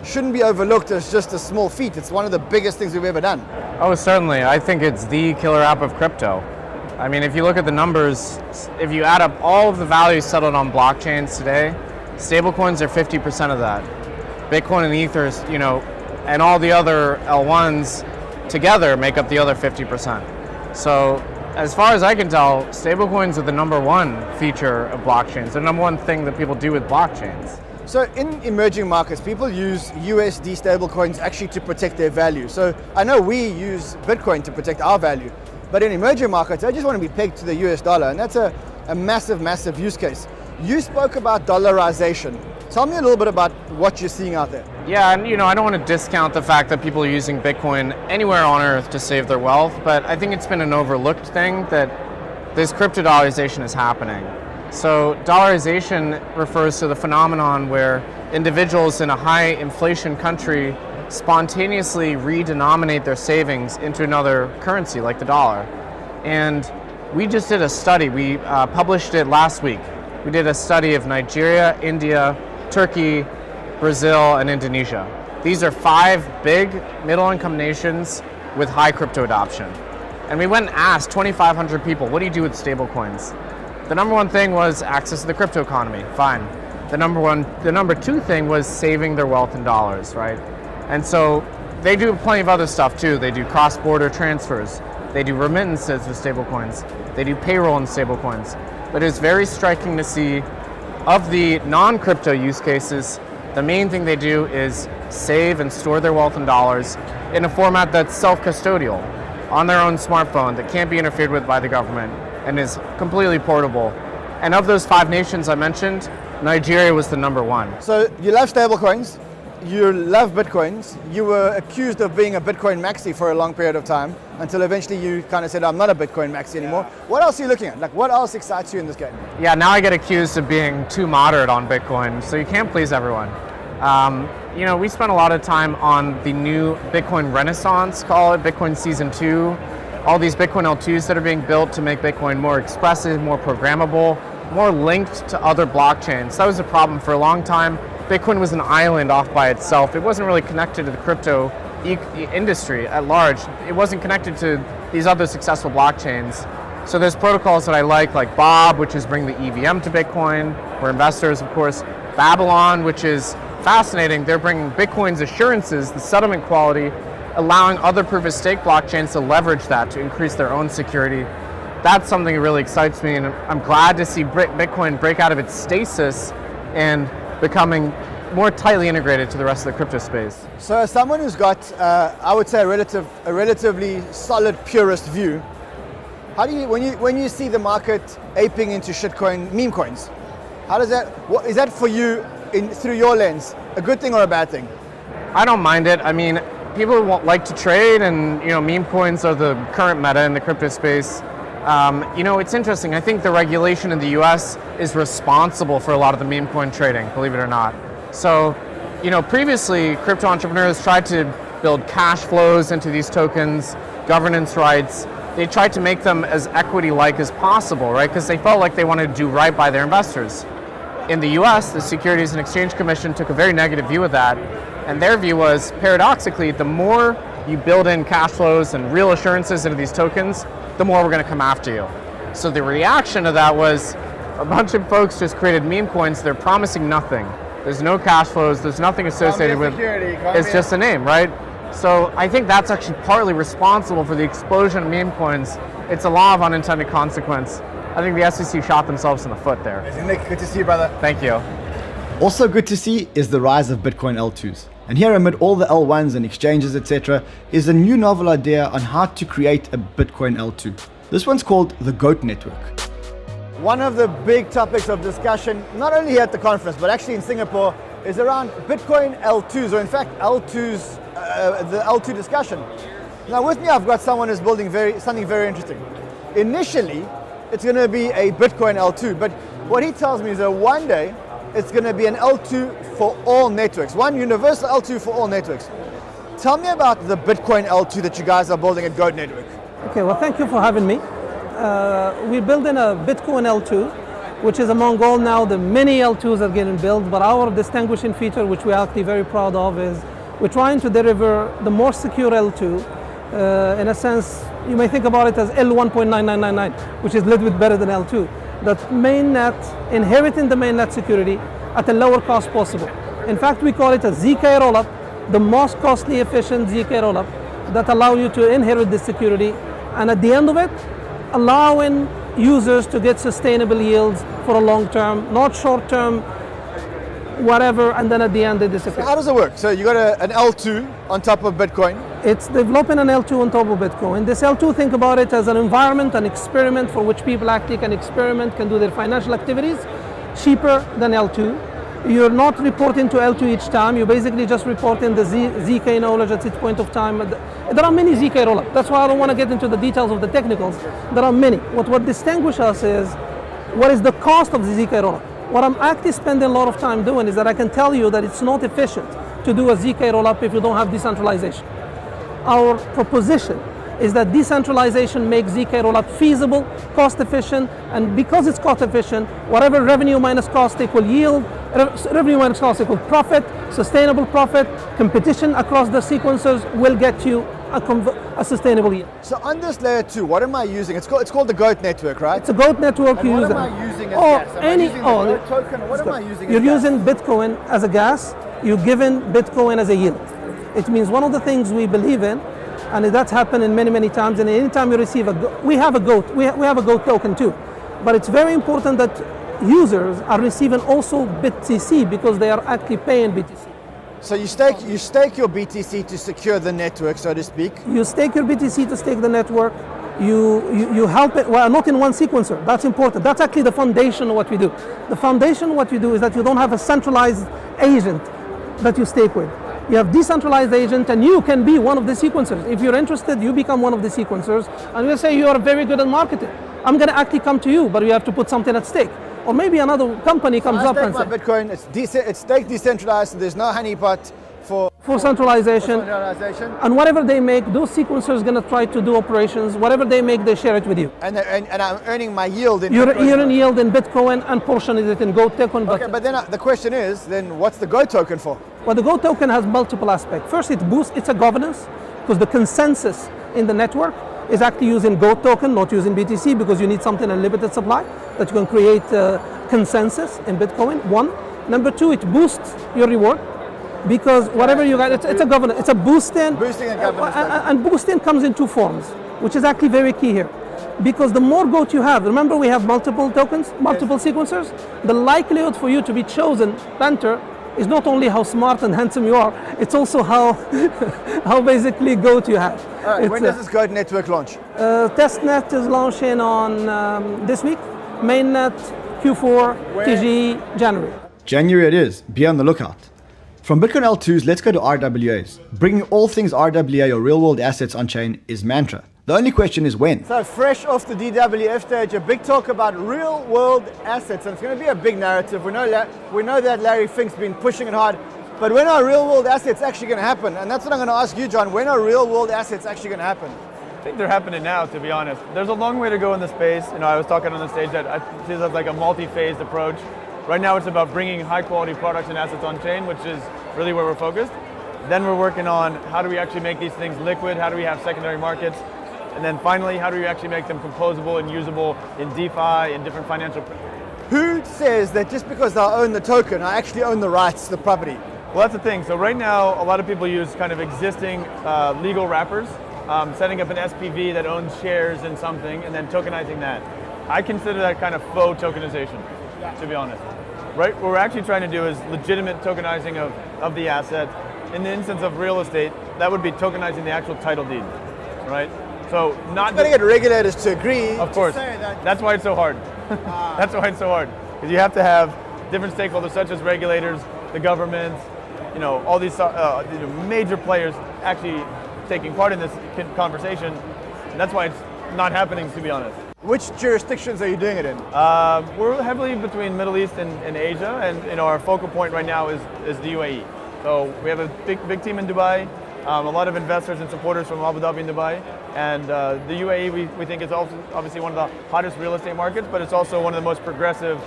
shouldn't be overlooked as just a small feat. It's one of the biggest things we've ever done. Oh, certainly. I think it's the killer app of crypto. I mean, if you look at the numbers, if you add up all of the value settled on blockchains today, stablecoins are 50% of that. Bitcoin and Ethers, and all the other L1s together make up the other 50%. So as far as I can tell, stablecoins are the number one feature of blockchains, the number one thing that people do with blockchains. So in emerging markets, people use USD stablecoins actually to protect their value. So I know we use Bitcoin to protect our value, but in emerging markets, they just want to be pegged to the US dollar, and that's a massive, massive use case. You spoke about dollarization. Tell me a little bit about what you're seeing out there. Yeah, and I don't want to discount the fact that people are using Bitcoin anywhere on earth to save their wealth, but I think it's been an overlooked thing that this crypto dollarization is happening. So dollarization refers to the phenomenon where individuals in a high inflation country spontaneously redenominate their savings into another currency like the dollar. And we just did a study, we published it last week. We did a study of Nigeria, India, Turkey, Brazil, and Indonesia. These are 5 big middle-income nations with high crypto adoption. And we went and asked 2,500 people, what do you do with stablecoins? The number one thing was access to the crypto economy, fine. The number two thing was saving their wealth in dollars, right? And so they do plenty of other stuff too. They do cross-border transfers. They do remittances with stablecoins. They do payroll in stablecoins. But it's very striking to see, of the non-crypto use cases, the main thing they do is save and store their wealth in dollars in a format that's self-custodial, on their own smartphone, that can't be interfered with by the government, and is completely portable. And of those 5 nations I mentioned, Nigeria was the number one. So you love stablecoins, you love Bitcoins, you were accused of being a Bitcoin maxi for a long period of time, until eventually you kind of said, I'm not a Bitcoin maxi anymore. What else are you looking at? Like, what else excites you in this game? Yeah, now I get accused of being too moderate on Bitcoin, so you can't please everyone. We spent a lot of time on the new Bitcoin Renaissance, call it, Bitcoin Season 2, all these Bitcoin L2s that are being built to make Bitcoin more expressive, more programmable, more linked to other blockchains. That was a problem for a long time. Bitcoin was an island off by itself. It wasn't really connected to the crypto industry at large. It wasn't connected to these other successful blockchains. So there's protocols that I like Bob, which is bring the EVM to Bitcoin. We're investors, of course. Babylon, which is fascinating. They're bringing Bitcoin's assurances, the settlement quality, allowing other proof-of-stake blockchains to leverage that to increase their own security. That's something that really excites me, and I'm glad to see Bitcoin break out of its stasis and becoming more tightly integrated to the rest of the crypto space. So as someone who's got, I would say, a relatively solid purist view, how do you, when you see the market aping into shitcoin, meme coins, how does that, is that for you, through your lens, a good thing or a bad thing? I don't mind it. I mean, people like to trade, and meme coins are the current meta in the crypto space. It's interesting. I think the regulation in the US is responsible for a lot of the meme coin trading, believe it or not. So, previously crypto entrepreneurs tried to build cash flows into these tokens, governance rights, they tried to make them as equity-like as possible, right? Because they felt like they wanted to do right by their investors. In the US, the Securities and Exchange Commission took a very negative view of that, and their view was, paradoxically, the more you build in cash flows and real assurances into these tokens, the more we're going to come after you. So the reaction to that was a bunch of folks just created meme coins. They're promising nothing. There's no cash flows. There's nothing associated with it. It's just a name, right? So I think that's actually partly responsible for the explosion of meme coins. It's a law of unintended consequence. I think the SEC shot themselves in the foot there. Nick, good to see you, brother. Thank you. Also good to see is the rise of Bitcoin L2s. And here amid all the L1s and exchanges, etc., is a new novel idea on how to create a Bitcoin L2. This one's called the GOAT network. One of the big topics of discussion, not only here at the conference, but actually in Singapore, is around Bitcoin L2s, or in fact L2s, the L2 discussion. Now with me I've got someone who's building something very interesting. Initially, it's going to be a Bitcoin L2, but what he tells me is that one day it's going to be an L2 for all networks, one universal L2 for all networks. Tell me about the Bitcoin L2 that you guys are building at GOAT Network. Okay, well, thank you for having me. We're building a Bitcoin L2, which is among all now the many L2s that are getting built, but our distinguishing feature, which we're actually very proud of, is we're trying to deliver the more secure L2. In a sense, you may think about it as L1.9999, which is a little bit better than L2. That mainnet, inheriting the mainnet security at a lower cost possible. In fact, we call it a ZK rollup, the most costly efficient ZK rollup that allow you to inherit this security, and at the end of it, allowing users to get sustainable yields for a long term, not short term, whatever, and then at the end they disappear. So how does it work? So you got an L2 on top of Bitcoin. It's developing an L2 on top of Bitcoin. This L2, think about it as an environment, an experiment for which people actually can experiment, can do their financial activities, cheaper than L2. You're not reporting to L2 each time. You basically just report in the ZK knowledge at each point of time. There are many ZK rollups. That's why I don't want to get into the details of the technicals. There are many. What distinguishes us is what is the cost of the ZK rollup. What I'm actually spending a lot of time doing is that I can tell you that it's not efficient to do a ZK rollup if you don't have decentralization. Our proposition is that decentralization makes ZK rollup feasible, cost efficient, and because it's cost efficient, whatever revenue minus cost equal yield, revenue minus cost equal profit, sustainable profit, competition across the sequencers will get you a sustainable yield. So on this layer 2, what am I using? It's called the GOAT network, right? It's a GOAT network. And what am I using as gas? Am I using the GOAT token? What am I using as gas? You're using Bitcoin as a gas. You're giving Bitcoin as a yield. It means one of the things we believe in, and that's happened in many times, and anytime you receive we have a GOAT, we have a GOAT token too, but it's very important that users are receiving also 𝗏𝗔𝐶 because they are actually paying BTC. So you stake your BTC to secure the network, so to speak. You stake your BTC to stake the network. You help it, well, not in one sequencer. That's important. That's actually the foundation of what we do. The foundation of what we do is that you don't have a centralized agent that you stake with. You have decentralized agent, and you can be one of the sequencers. If you're interested, you become one of the sequencers, and we'll say you are very good at marketing. I'm going to actually come to you, but you have to put something at stake. Or maybe another company comes up and says, Bitcoin, it's stake decentralized, so there's no honeypot for centralization. And whatever they make, those sequencers are going to try to do operations. Whatever they make, they share it with you. And I'm earning my yield in You're Bitcoin. earning yield in Bitcoin, and portion is it in GOAT token. Okay, but then the question is, then what's the GOAT token for? Well, the GOAT token has multiple aspects. First, it's a governance, because the consensus in the network is actually using GOAT token, not using BTC, because you need something in limited supply that you can create consensus in Bitcoin. One. Number two, it boosts your reward, because whatever you got, it's a governance, it's a boosting. Boosting and governance. And boosting comes in two forms, which is actually very key here. Because the more GOAT you have, remember we have multiple tokens, multiple sequencers, the likelihood for you to be chosen banter is not only how smart and handsome you are, it's also how basically GOAT you have. All right, when does this GOAT network launch? Testnet is launching on this week, mainnet Q4, TG, January. January it is, be on the lookout. From Bitcoin L2s, let's go to RWAs. Bringing all things RWA or real world assets on chain is mantra. The only question is when. So fresh off the DWF stage, a big talk about real world assets, and it's going to be a big narrative. We know that Larry Fink's been pushing it hard, but when are real world assets actually going to happen? And that's what I'm going to ask you, John. When are real world assets actually going to happen? I think they're happening now, to be honest. There's a long way to go in the space. You know, I was talking on the stage that I see this as like a multi-phased approach. Right now it's about bringing high quality products and assets on chain, which is really where we're focused. Then we're working on how do we actually make these things liquid, how do we have secondary markets, and then finally, how do we actually make them composable and usable in DeFi and different financial... Who says that just because I own the token, I actually own the rights to the property? Well, that's the thing. So right now, a lot of people use kind of existing legal wrappers, setting up an SPV that owns shares in something and then tokenizing that. I consider that kind of faux tokenization, to be honest. Right? What we're actually trying to do is legitimate tokenizing of the asset. In the instance of real estate, that would be tokenizing the actual title deed, right? So not... You've got to get regulators to agree. Of course. That's why it's so hard. That's why it's so hard. Because you have to have different stakeholders such as regulators, the government, you know, all these major players actually taking part in this conversation. And that's why it's not happening, to be honest. Which jurisdictions are you doing it in? We're heavily between Middle East and Asia, and you know, our focal point right now is the UAE. So we have a big team in Dubai, a lot of investors and supporters from Abu Dhabi and Dubai, and the UAE we think is also obviously one of the hottest real estate markets, but it's also one of the most progressive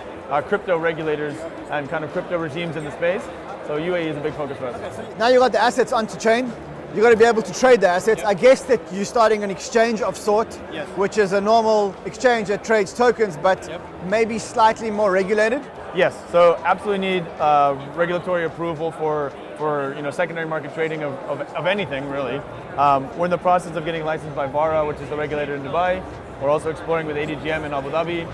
crypto regulators and kind of crypto regimes in the space. So UAE is a big focus for us. Now you got the assets onto chain. You got to be able to trade the assets. I guess that you're starting an exchange of sort, which is a normal exchange that trades tokens, but maybe slightly more regulated. Yes, so absolutely need regulatory approval for you know, secondary market trading of anything really. We're in the process of getting licensed by VARA, which is the regulator in Dubai. We're also exploring with ADGM in Abu Dhabi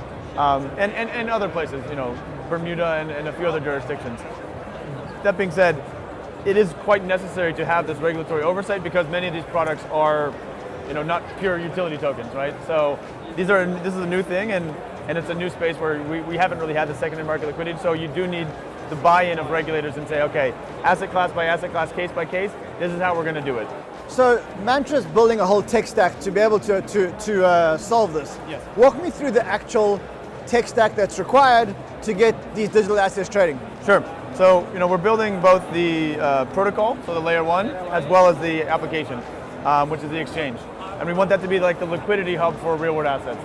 and other places, you know, Bermuda and a few other jurisdictions. That being said, it is quite necessary to have this regulatory oversight because many of these products are, you know, not pure utility tokens, right? So this is a new thing and it's a new space where we haven't really had the secondary market liquidity, so you do need the buy-in of regulators and say, okay, asset class by asset class, case by case, this is how we're going to do it. So Mantra's building a whole tech stack to be able to solve this. Yes. Walk me through the actual tech stack that's required to get these digital assets trading. Sure. So, you know, we're building both the protocol, so the layer one, as well as the application, which is the exchange. And we want that to be like the liquidity hub for real world assets.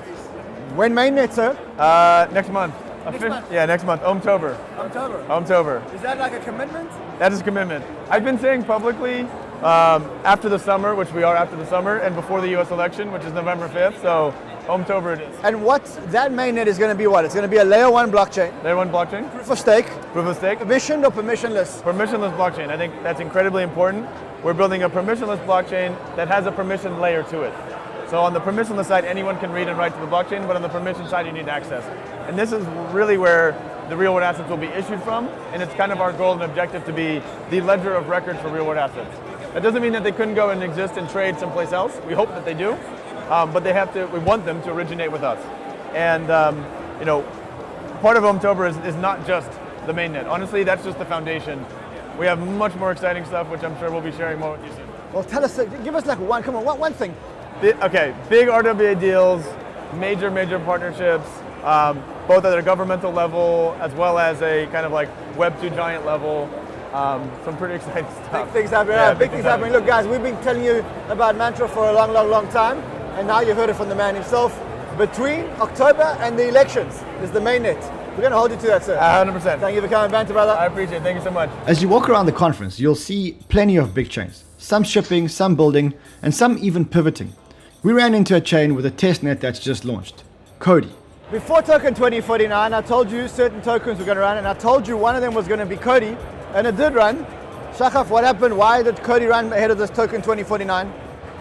When mainnet, sir? Next month. Next month? Yeah, next month, October. October. Is that like a commitment? That is a commitment. I've been saying publicly after the summer, which we are after the summer, and before the US election, which is November 5th, so October it is. And that mainnet is going to be what? It's going to be a layer one blockchain. Layer one blockchain. Proof of stake. Proof of stake. Permissioned or permissionless? Permissionless blockchain. I think that's incredibly important. We're building a permissionless blockchain that has a permission layer to it. So on the permissionless side, anyone can read and write to the blockchain, but on the permission side, you need access. And this is really where the real world assets will be issued from, and it's kind of our goal and objective to be the ledger of record for real world assets. That doesn't mean that they couldn't go and exist and trade someplace else. We hope that they do, but they have to. We want them to originate with us. And you know, part of October is not just the mainnet. Honestly, that's just the foundation. We have much more exciting stuff, which I'm sure we'll be sharing more with you soon. Well, tell us, give us like one thing. Okay, big RWA deals, major partnerships, both at a governmental level as well as a kind of like Web 2 giant level. Some pretty exciting stuff. Big things happening. Yeah, big things happening. Look, guys, we've been telling you about Mantra for a long time, and now you've heard it from the man himself. Between October and the elections is the mainnet. We're going to hold you to that, sir. 100%. Thank you for coming, Banter, brother. I appreciate it. Thank you so much. As you walk around the conference, you'll see plenty of big chains. Some shipping, some building, and some even pivoting. We ran into a chain with a testnet that's just launched, 𝗏𝗏𝗏𝗏. Before token 2049, I told you certain tokens were going to run, and I told you one of them was going to be 𝗏𝗏𝗏𝗏, and it did run. Shachaf, what happened? Why did 𝗏𝗏𝗏𝗏 run ahead of this token 2049?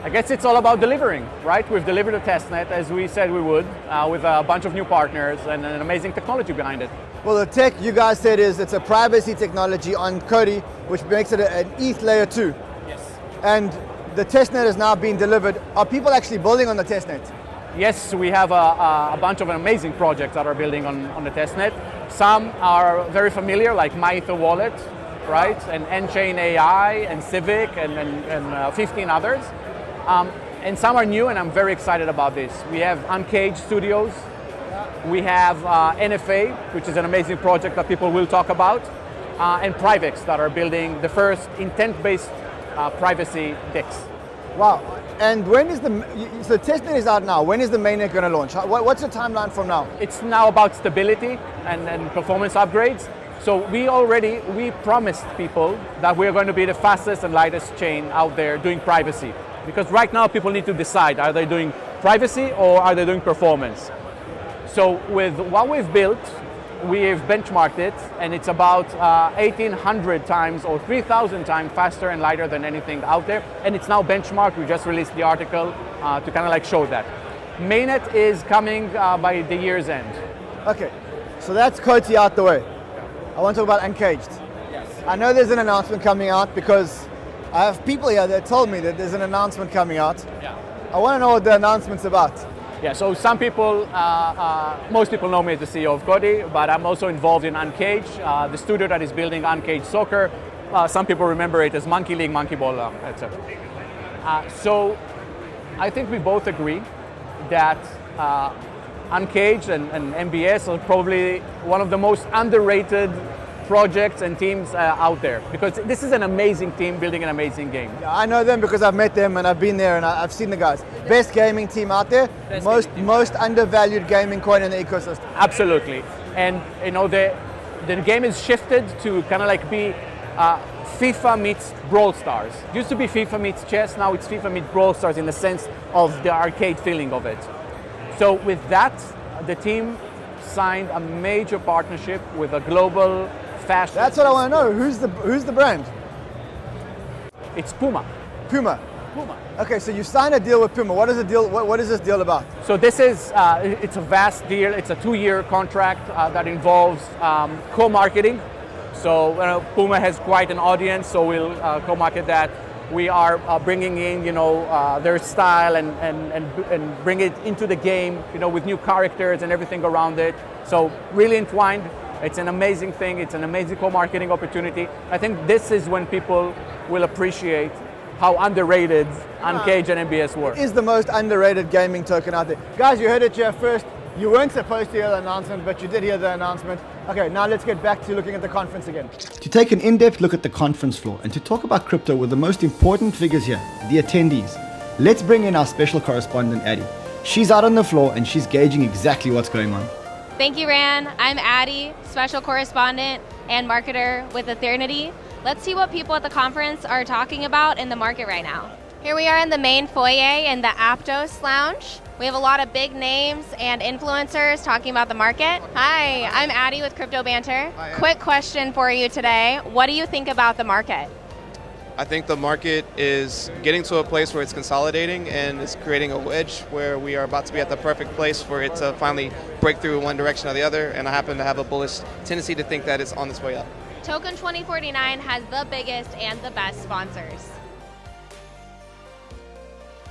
I guess it's all about delivering, right? We've delivered a testnet as we said we would, with a bunch of new partners and an amazing technology behind it. Well, the tech you guys said is it's a privacy technology on 𝗏𝗏𝗏𝗏, which makes it an ETH layer 2. Yes. And the testnet is now being delivered. Are people actually building on the testnet? Yes, we have a bunch of amazing projects that are building on the testnet. Some are very familiar, like 𝗏𝗘𝗏𝗏𝗏 Wallet, right? And nChain AI and Civic and 15 others. And some are new, and I'm very excited about this. We have Uncaged Studios. We have NFA, which is an amazing project that people will talk about, and Privex that are building the first intent-based privacy DEX. Wow. And when is so testnet is out now. When is the mainnet going to launch? What's the timeline from now? It's now about stability and performance upgrades. So we promised people that we're going to be the fastest and lightest chain out there doing privacy. Because right now people need to decide, are they doing privacy or are they doing performance? So with what we've built, we've benchmarked it, and it's about 1,800 times or 3,000 times faster and lighter than anything out there. And it's now benchmarked. We just released the article to kind of like show that. Mainnet is coming by the year's end. Okay, so that's 𝗘𝗫 out the way. I want to talk about Uncaged. Yes. I know there's an announcement coming out because I have people here that told me that there's an announcement coming out. Yeah. I want to know what the announcement's about. Yeah, so some people, most people know me as the CEO of 𝗘𝗫, but I'm also involved in Uncaged, the studio that is building Uncaged Soccer. Some people remember it as Monkey League, Monkey Ball, etc. So I think we both agree that Uncaged and MBS are probably one of the most underrated projects and teams out there, because this is an amazing team building an amazing game. Yeah, I know them because I've met them and I've been there and I've seen the guys. Best gaming team out there, most undervalued gaming coin in the ecosystem. Absolutely, and you know the game is shifted to kind of like be FIFA meets Brawl Stars. It used to be FIFA meets chess, now it's FIFA meets Brawl Stars in the sense of the arcade feeling of it. So with that, the team signed a major partnership with a global fashion. That's what I want to know. Who's the brand? It's Puma. Puma. Puma. Okay, so you signed a deal with Puma. What is the deal? What is this deal about? So this is it's a vast deal. It's a 2-year contract that involves co-marketing. So Puma has quite an audience, so we'll co-market that. We are bringing in, their style and bring it into the game, with new characters and everything around it. So really entwined. It's an amazing thing. It's an amazing co-marketing opportunity. I think this is when people will appreciate how underrated Uncaged and MBS were. It is the most underrated gaming token out there. Guys, you heard it here first. You weren't supposed to hear the announcement, but you did hear the announcement. Okay, now let's get back to looking at the conference again. To take an in-depth look at the conference floor and to talk about crypto with the most important figures here, the attendees, let's bring in our special correspondent, 𝗓𝗐. She's out on the floor and she's gauging exactly what's going on. Thank you, Ran. I'm 𝗓𝗐, special correspondent and marketer with 𝗓𝗐. Let's see what people at the conference are talking about in the market right now. Here we are in the main foyer in the Aptos Lounge. We have a lot of big names and influencers talking about the market. Hi, I'm 𝗓𝗐 with Crypto Banter. Quick question for you today. What do you think about the market? I think the market is getting to a place where it's consolidating and it's creating a wedge where we are about to be at the perfect place for it to finally break through in one direction or the other, and I happen to have a bullish tendency to think that it's on its way up. Token 2049 has the biggest and the best sponsors.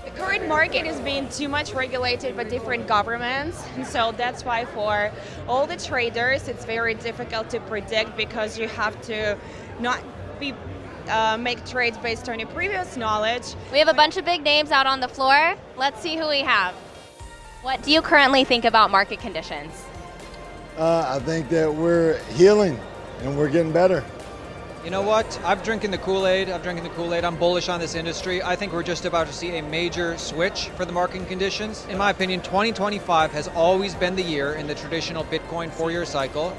The current market is being too much regulated by different governments, and so that's why for all the traders it's very difficult to predict, because you have to not be make trades based on your previous knowledge. We have a bunch of big names out on the floor. Let's see who we have. What do you currently think about market conditions? I think that we're healing and we're getting better. You know what? I'm drinking the Kool-Aid. I'm bullish on this industry. I think we're just about to see a major switch for the market conditions. In my opinion, 2025 has always been the year in the traditional Bitcoin 4-year cycle.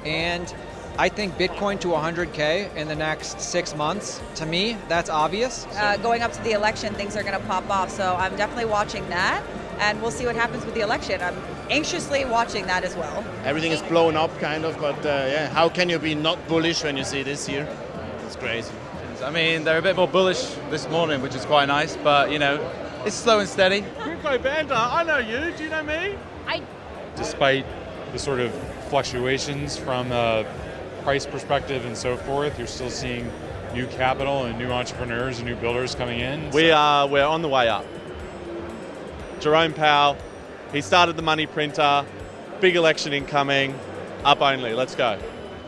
And I think Bitcoin to 100K in the next 6 months, to me, that's obvious. Going up to the election, things are going to pop off. So I'm definitely watching that. And we'll see what happens with the election. I'm anxiously watching that as well. Everything is blown up, kind of, but yeah, how can you be not bullish when you see this here? It's crazy. I mean, they're a bit more bullish this morning, which is quite nice, but, it's slow and steady. Crypto Banter, I know you. Do you know me? Despite the sort of fluctuations from a price perspective and so forth, you're still seeing new capital and new entrepreneurs and new builders coming in. We're on the way up. Jerome Powell, he started the money printer, big election incoming, up only, let's go.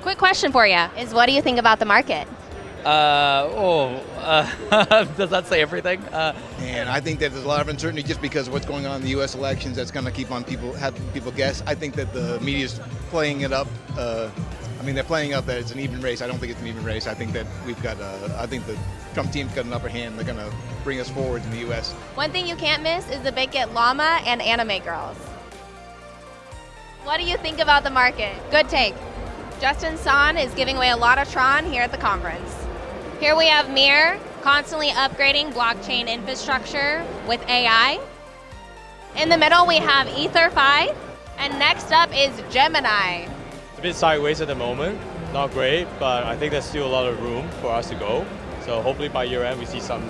Quick question for you is, what do you think about the market? Does that say everything? And I think that there's a lot of uncertainty just because of what's going on in the U.S. elections. That's going to keep on having people guess. I think that the media's playing it up. mean, they're playing up that it's an even race. I don't think it's an even race. I think that I think the Trump team's got an upper hand. They're going to bring us forward in the U.S. One thing you can't miss is the 𝗏𝗏𝗄𝗏 and anime girls. What do you think about the market? Good take. Justin San is giving away a lot of Tron here at the conference. Here we have Mir, constantly upgrading blockchain infrastructure with AI. In the middle, we have 𝗬𝘗𝘅, and next up is Gemini. It's a bit sideways at the moment, not great, but I think there's still a lot of room for us to go. So hopefully by year end we see some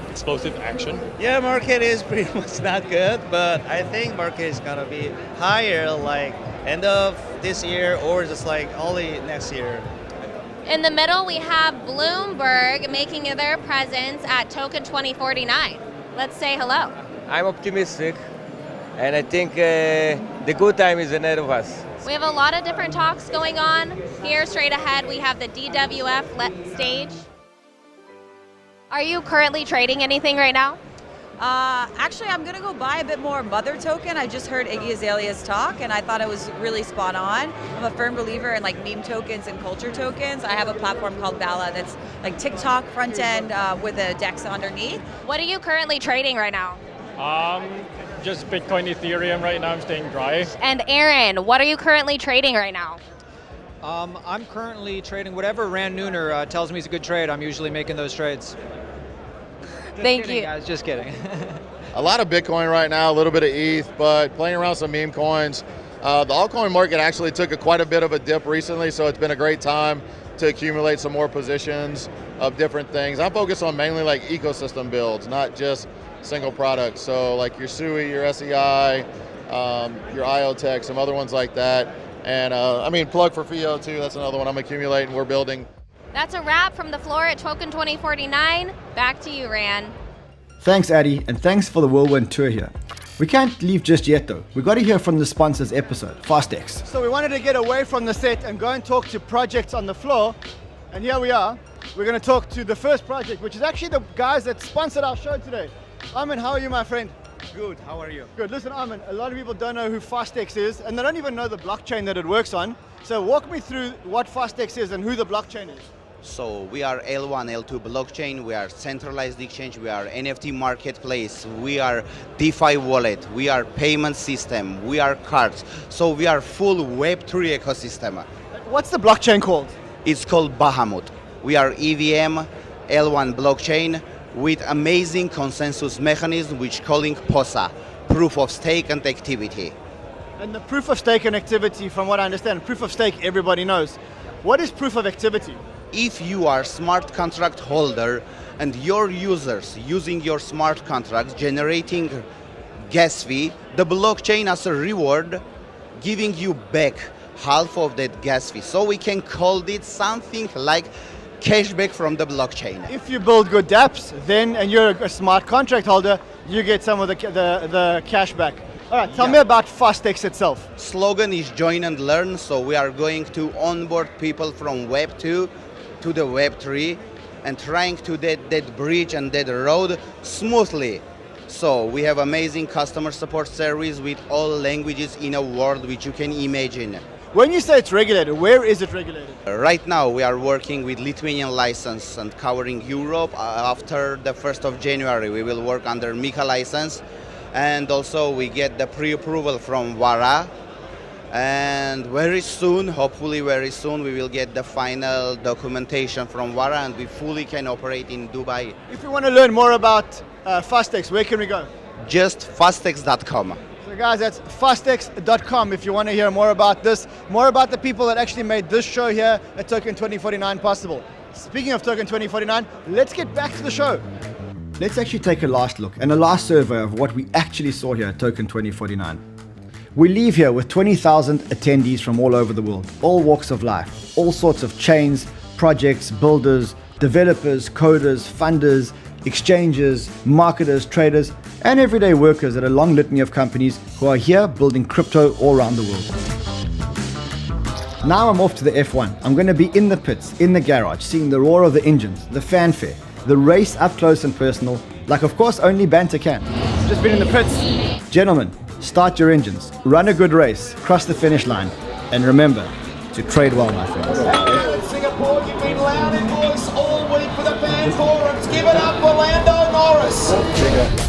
explosive action. Yeah, market is pretty much not good, but I think market is gonna be higher like end of this year or just like early next year. In the middle, we have Bloomberg making their presence at Token 2049. Let's say hello. I'm optimistic, and I think the good time is ahead of us. We have a lot of different talks going on. Here, straight ahead, we have the DWF stage. Are you currently trading anything right now? Actually, I'm going to go buy a bit more Mother token. I just heard 𝗖𝗍𝗄𝗏𝗧𝗔𝗟's talk, and I thought it was really spot on. I'm a firm believer in like meme tokens and culture tokens. I have a platform called 𝗏𝗏𝗚𝗏 that's like TikTok front end with a DEX underneath. What are you currently trading right now? Just Bitcoin, Ethereum right now. I'm staying dry. And Aaron, what are you currently trading right now? I'm currently trading whatever Rand Nooner tells me is a good trade. I'm usually making those trades. Thank you. Guys, just kidding. A lot of Bitcoin right now, a little bit of ETH, but playing around some meme coins. The altcoin market actually took quite a bit of a dip recently, so it's been a great time to accumulate some more positions of different things. I'm focused on mainly like ecosystem builds, not just single products. So like your 𝗠𝗏, your 𝗓𝗍𝑖, your IoTech, some other ones like that. And I mean, plug for 𝗑𝗏 too, that's another one I'm accumulating, we're building. That's a wrap from the floor at Token 2049. Back to you, Ran. Thanks, Addy, and thanks for the whirlwind tour here. We can't leave just yet though. We got to hear from the sponsors episode, Fastex. So we wanted to get away from the set and go and talk to projects on the floor. And here we are. We're going to talk to the first project, which is actually the guys that sponsored our show today. Armin, how are you, my friend? Good, how are you? Good. Listen, Armin, a lot of people don't know who Fastex is, and they don't even know the blockchain that it works on. So walk me through what Fastex is and who the blockchain is. So we are L1, L2 blockchain, we are centralized exchange, we are NFT marketplace, we are DeFi wallet, we are payment system, we are cards. So we are full Web3 ecosystem. What's the blockchain called? It's called Bahamut. We are EVM L1 blockchain with amazing consensus mechanism which calling POSA, proof of stake and activity. And the proof of stake and activity, from what I understand, proof of stake everybody knows. What is proof of activity? If you are smart contract holder and your users using your smart contracts generating gas fee, the blockchain as a reward giving you back half of that gas fee. So we can call it something like cashback from the blockchain. If you build good dApps, then and you're a smart contract holder, you get some of the cash back. All right, tell me about Fastex itself. Slogan is join and learn. So we are going to onboard people from Web 2 to the Web 3 and trying to that bridge and that road smoothly. So we have amazing customer support service with all languages in a world which you can imagine. When you say it's regulated, where is it regulated? Right now we are working with Lithuanian license and covering Europe. After the 1st of January we will work under MiCA license, and also we get the pre-approval from VARA. And very soon, hopefully very soon, we will get the final documentation from VARA and we fully can operate in Dubai. If you want to learn more about Fastex, where can we go? Just fastex.com. So guys, that's fastex.com if you want to hear more about this, more about the people that actually made this show here at Token 2049 possible. Speaking of Token 2049, let's get back to the show. Let's actually take a last look and a last survey of what we actually saw here at Token 2049. We leave here with 20,000 attendees from all over the world, all walks of life, all sorts of chains, projects, builders, developers, coders, funders, exchanges, marketers, traders, and everyday workers at a long litany of companies who are here building crypto all around the world. Now I'm off to the F1. I'm going to be in the pits, in the garage, seeing the roar of the engines, the fanfare, the race up close and personal, like of course only banter can. Just been in the pits. Gentlemen, start your engines, run a good race, cross the finish line, and remember, to trade well, my friends. And in Singapore, you've been loud in voice all week for the fan forums. Give it up, Orlando Norris.